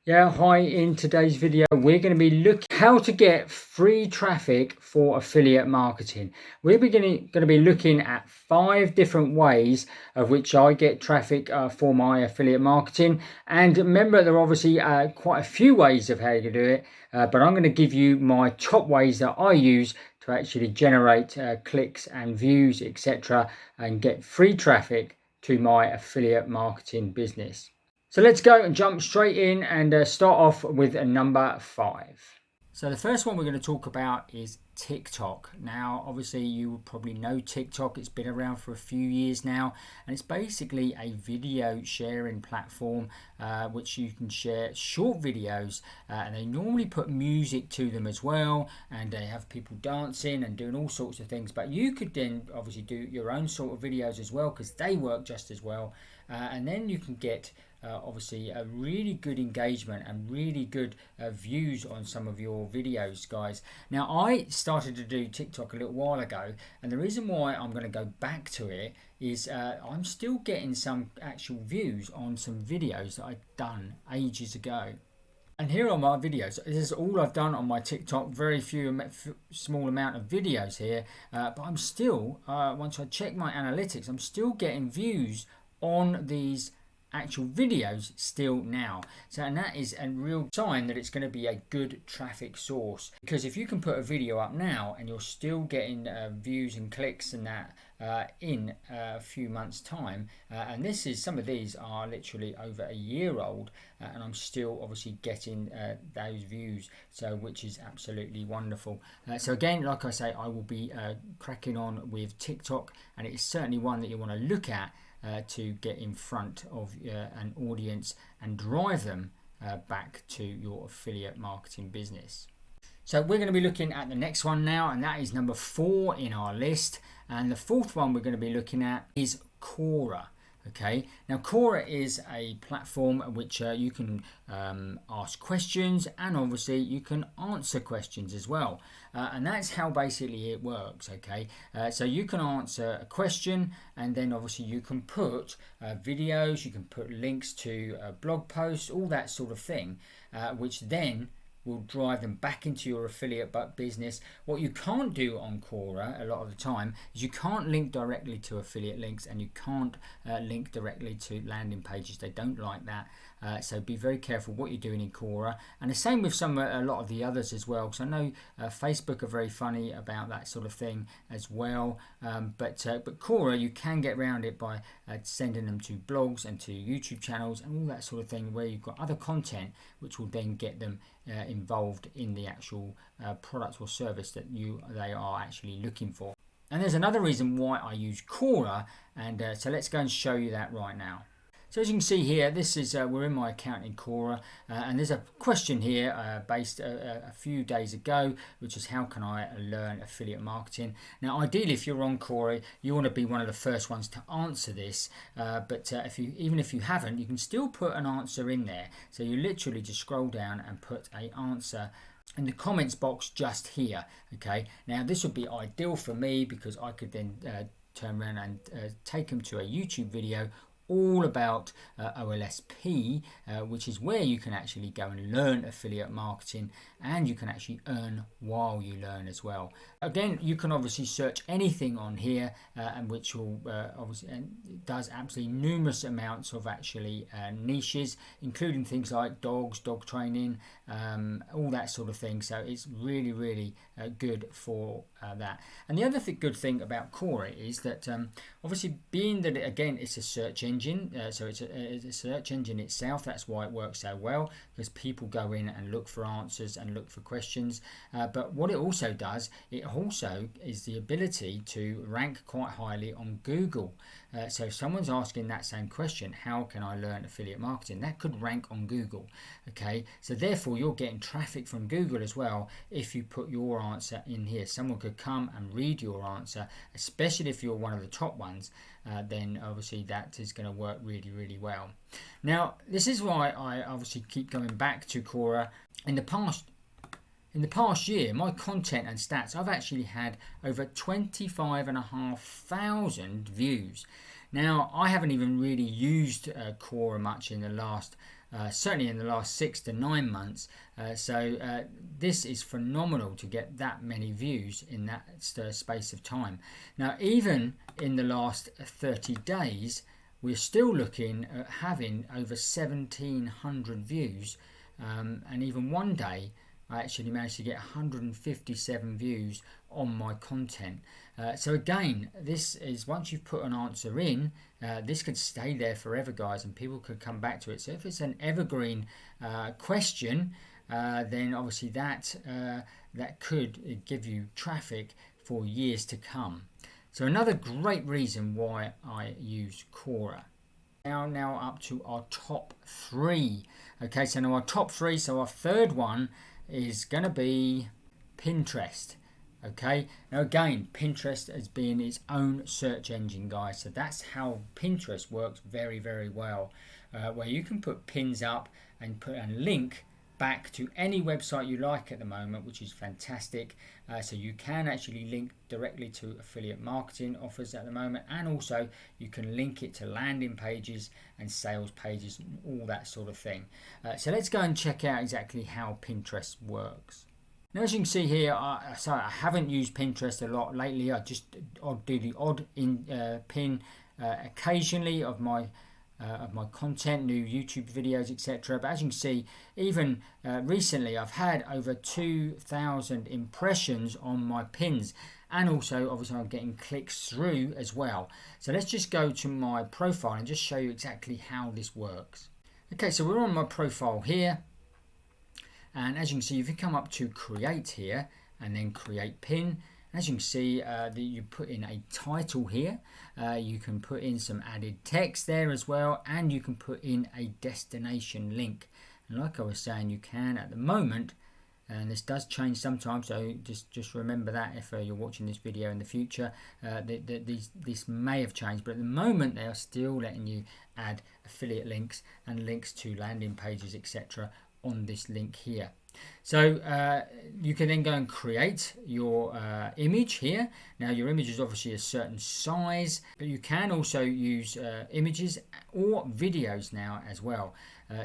Yeah, hi. In today's video, we're going to be looking how to get free traffic for affiliate marketing. We're going to be looking at 5 different ways of which I get traffic for my affiliate marketing. And remember, there are obviously quite a few ways of how you can do it, but I'm going to give you my top ways that I use to actually generate clicks and views, etc., and get free traffic to my affiliate marketing business. So let's go and jump straight in and start off with number 5. So the first one we're going to talk about is TikTok. Now, obviously, you will probably know TikTok. It's been around for a few years now, and it's basically a video sharing platform which you can share short videos, and they normally put music to them as well, and they have people dancing and doing all sorts of things. But you could then obviously do your own sort of videos as well, because they work just as well, and then you can get obviously a really good engagement and really good views on some of your videos, guys. Now, I started to do TikTok a little while ago, and the reason why I'm going to go back to it is I'm still getting some actual views on some videos that I've done ages ago. And here are my videos. This is all I've done on my TikTok. Very small amount of videos here, but I'm still, once I check my analytics, I'm still getting views on these actual videos still now. So, and that is a real sign that it's going to be a good traffic source, because if you can put a video up now and you're still getting views and clicks and that in a few months time, and this is, some of these are literally over a year old, and I'm still obviously getting those views, so which is absolutely wonderful. So again, like I say, I will be cracking on with TikTok, and it is certainly one that you want to look at to get in front of an audience and drive them back to your affiliate marketing business. So we're going to be looking at the next one now, and that is number 4 in our list. And the fourth one we're going to be looking at is Quora. Okay, now Quora is a platform which you can ask questions, and obviously you can answer questions as well, and that's how basically it works. Okay, so you can answer a question, and then obviously you can put videos, you can put links to blog posts, all that sort of thing, which then will drive them back into your affiliate business. What you can't do on Quora a lot of the time is you can't link directly to affiliate links, and you can't link directly to landing pages. They don't like that. So be very careful what you're doing in Quora, and the same with a lot of the others as well, because I know Facebook are very funny about that sort of thing as well, but Quora, you can get around it by sending them to blogs and to YouTube channels and all that sort of thing, where you've got other content which will then get them involved in the actual product or service that they are actually looking for. And there's another reason why I use Quora, and so let's go and show you that right now. So as you can see here, this is we're in my account in Quora, and there's a question here based a few days ago, which is how can I learn affiliate marketing? Now, ideally, if you're on Quora, you want to be one of the first ones to answer this, but even if you haven't, you can still put an answer in there. So you literally just scroll down and put an answer in the comments box just here. Okay, now this would be ideal for me, because I could then turn around and take them to a YouTube video all about OLSP, which is where you can actually go and learn affiliate marketing, and you can actually earn while you learn as well. Again, you can obviously search anything on here, and which will obviously, and it does absolutely numerous amounts of actually niches, including things like dogs, dog training, all that sort of thing. So it's really good for that. And the other good thing about Quora is that obviously, being that again it's a search engine, so it's a search engine itself, that's why it works so well, because people go in and look for answers and look for questions, but what it also does, it also is the ability to rank quite highly on Google. So if someone's asking that same question, how can I learn affiliate marketing, that could rank on Google. Okay, so therefore you're getting traffic from Google as well if you put your answer in here. Someone could come and read your answer, especially if you're one of the top ones, then obviously that is going to work really well. Now, this is why I obviously keep going back to Quora. In the past year, my content and stats, I've actually had over 25,500 views. Now, I haven't even really used Quora much in the last certainly in the last 6 to 9 months. So this is phenomenal to get that many views in that space of time. Now, even in the last 30 days, we're still looking at having over 1,700 views, and even one day I actually managed to get 157 views on my content. So again, this is, once you've put an answer in, this could stay there forever, guys, and people could come back to it. So if it's an evergreen question, then obviously that could give you traffic for years to come. So another great reason why I use Quora. Now up to our top 3. Okay, so now our top 3. So our third one is going to be Pinterest. Okay, now again, Pinterest has been its own search engine, guys. So that's how Pinterest works very, very well, where you can put pins up and put a link back to any website you like at the moment, which is fantastic. So you can actually link directly to affiliate marketing offers at the moment, and also you can link it to landing pages and sales pages and all that sort of thing. So let's go and check out exactly how Pinterest works. Now, as you can see here, I haven't used Pinterest a lot lately. I just do the odd pin occasionally of my content, new YouTube videos, etc. But as you can see, even recently I've had over 2,000 impressions on my pins, and also obviously I'm getting clicks through as well. So let's just go to my profile and just show you exactly how this works. Okay, so we're on my profile here, and as you can see, if you come up to create here and then create pin, as you can see, that you put in a title here, you can put in some added text there as well, and you can put in a destination link. And like I was saying, you can at the moment, and this does change sometimes, so just remember that if you're watching this video in the future, this may have changed, but at the moment they are still letting you add affiliate links and links to landing pages, etc. on this link here. So you can then go and create your image here. Now your image is obviously a certain size, but you can also use images or videos now as well.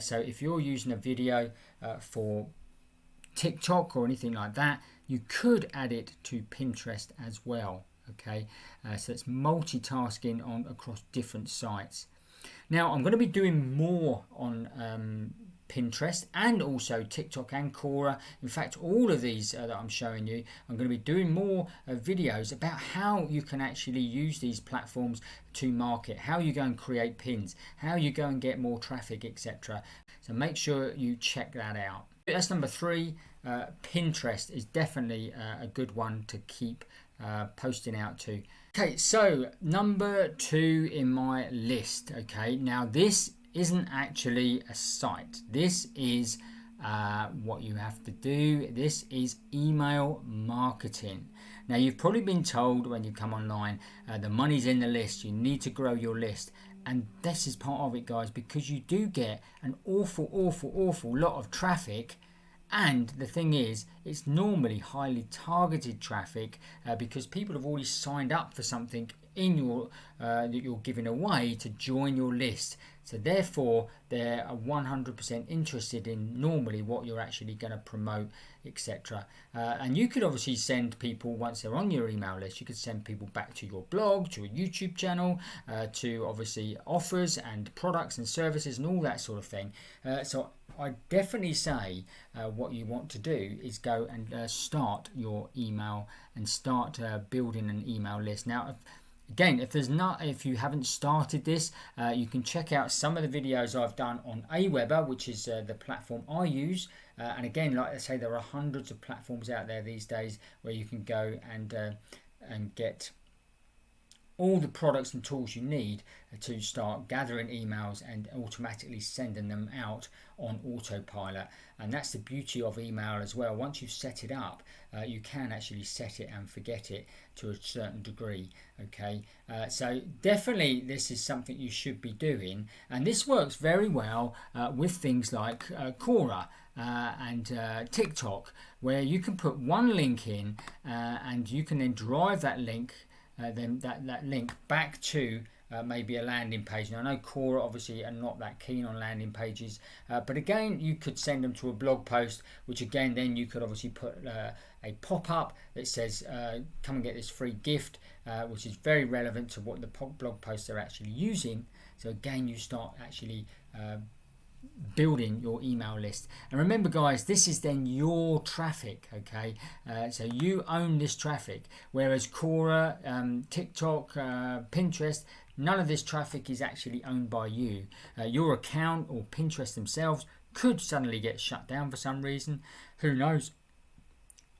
So if you're using a video for TikTok or anything like that, you could add it to Pinterest as well. Okay, so it's multitasking on across different sites. Now I'm going to be doing more on Pinterest and also TikTok and Quora. In fact, all of these that I'm showing you, I'm going to be doing more videos about how you can actually use these platforms to market, how you go and create pins, how you go and get more traffic, etc. So make sure you check that out. That's number 3. Pinterest is definitely a good one to keep posting out to. Okay, so number 2 in my list. Okay, now this isn't actually a site. This is what you have to do. This is email marketing. Now you've probably been told when you come online, the money's in the list, you need to grow your list, and this is part of it, guys, because you do get an awful lot of traffic. And the thing is, it's normally highly targeted traffic because people have already signed up for something in your that you're giving away to join your list. So therefore, they're 100% interested in normally what you're actually going to promote, etc. And you could obviously send people, once they're on your email list, you could send people back to your blog, to a YouTube channel, to obviously offers and products and services and all that sort of thing. So I definitely say what you want to do is go and start your email and start building an email list. Now, again, if you haven't started this, you can check out some of the videos I've done on Aweber, which is the platform I use. And again, like I say, there are hundreds of platforms out there these days where you can go and get all the products and tools you need to start gathering emails and automatically sending them out on autopilot. And that's the beauty of email as well. Once you've set it up, you can actually set it and forget it to a certain degree. Okay, so definitely this is something you should be doing, and this works very well with things like Quora and TikTok, where you can put one link in and you can then drive that link that link back to maybe a landing page. Now I know Quora obviously are not that keen on landing pages, but again you could send them to a blog post, which again then you could obviously put a pop-up that says come and get this free gift, which is very relevant to what the blog posts are actually using. So again you start actually building your email list. And remember guys, this is then your traffic, okay? So you own this traffic, whereas Quora, TikTok, Pinterest, none of this traffic is actually owned by you. Your account or Pinterest themselves could suddenly get shut down for some reason, who knows?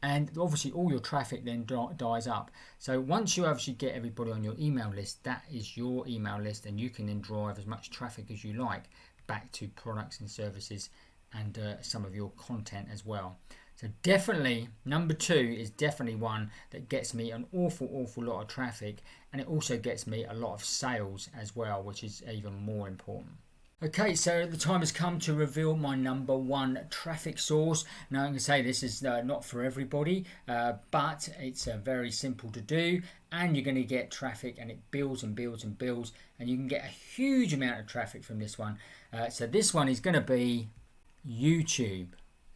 And obviously all your traffic then dies up. So once you obviously get everybody on your email list, that is your email list, and you can then drive as much traffic as you like back to products and services and some of your content as well. So definitely number 2 is definitely one that gets me an awful lot of traffic, and it also gets me a lot of sales as well, which is even more important. Okay, so the time has come to reveal my number 1 traffic source. Now I'm going to say this is not for everybody, but it's very simple to do, and you're going to get traffic, and it builds and builds and builds, and you can get a huge amount of traffic from this one. So this one is going to be YouTube.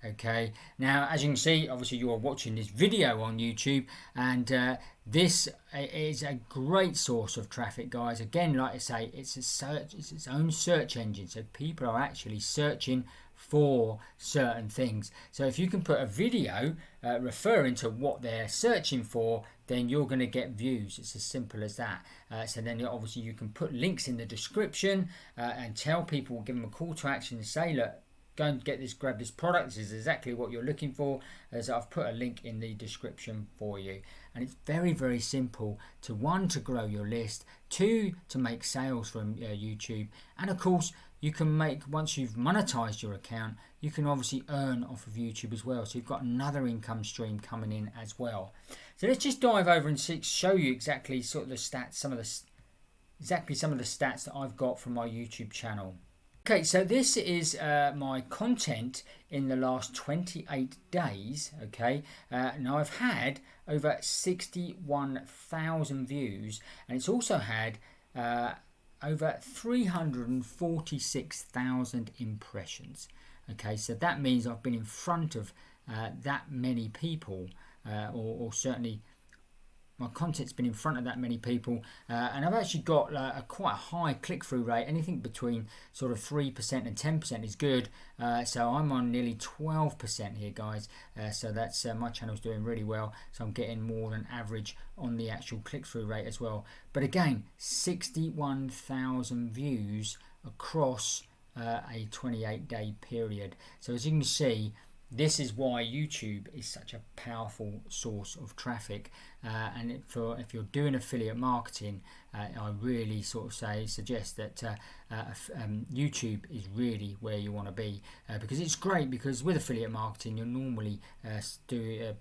Okay, now as you can see, obviously you're watching this video on YouTube, and this is a great source of traffic, guys. Again, like I say, it's its own search engine, so people are actually searching for certain things. So if you can put a video referring to what they're searching for, then you're going to get views. It's as simple as that. So then obviously you can put links in the description and tell people, give them a call to action and say, look, go and get this, grab this product, this is exactly what you're looking for. As I've put a link in the description for you. And it's very simple to, 1, to grow your list, 2, to make sales from YouTube, and of course you can make, once you've monetized your account, you can obviously earn off of YouTube as well. So you've got another income stream coming in as well. So let's just dive over and show you exactly sort of the stats, some of the stats that I've got from my YouTube channel. Okay, so this is my content in the last 28 days, okay? Now I've had over 61,000 views, and it's also had over 346,000 impressions. Okay, so that means I've been in front of that many people, or certainly my content's been in front of that many people, and I've actually got a quite high click-through rate. Anything between sort of 3% and 10% is good. So I'm on nearly 12% here, guys. So that's my channel's doing really well. So I'm getting more than average on the actual click-through rate as well. But again, 61,000 views across a 28-day period. So as you can see, this is why YouTube is such a powerful source of traffic, and if you're doing affiliate marketing, I really sort of suggest that YouTube is really where you want to be, because it's great, because with affiliate marketing you're normally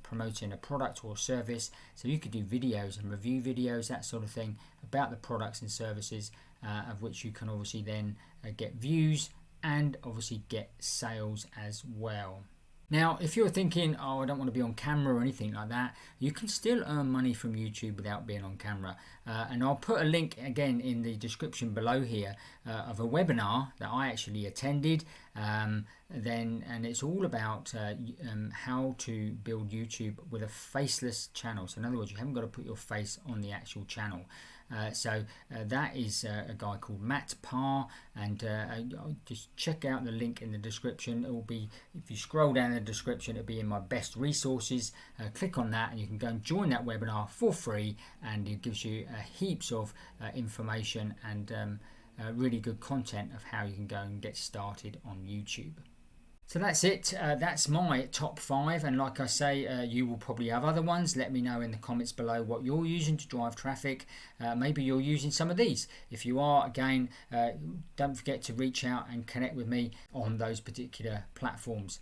promoting a product or a service, so you could do videos and review videos, that sort of thing, about the products and services, of which you can obviously then get views and obviously get sales as well. Now, if you're thinking, oh, I don't want to be on camera or anything like that, you can still earn money from YouTube without being on camera. And I'll put a link again in the description below here of a webinar that I actually attended. And it's all about how to build YouTube with a faceless channel. So in other words, you haven't got to put your face on the actual channel. So that is a guy called Matt Parr, and just check out the link in the description. It will be, if you scroll down the description, it'll be in my best resources. Click on that and you can go and join that webinar for free, and it gives you heaps of information and really good content of how you can go and get started on YouTube. So that's it. That's my top 5, and like I say, you will probably have other ones. Let me know in the comments below what you're using to drive traffic. Maybe you're using some of these. If you are, again, don't forget to reach out and connect with me on those particular platforms.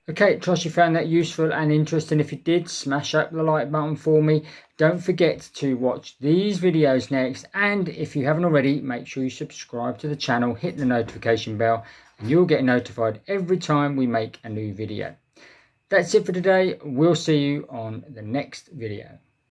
Okay, trust you found that useful and interesting. If you did, smash up the like button for me. Don't forget to watch these videos next, and if you haven't already, make sure you subscribe to the channel, hit the notification bell, and you'll get notified every time we make a new video. That's it for today. We'll see you on the next video.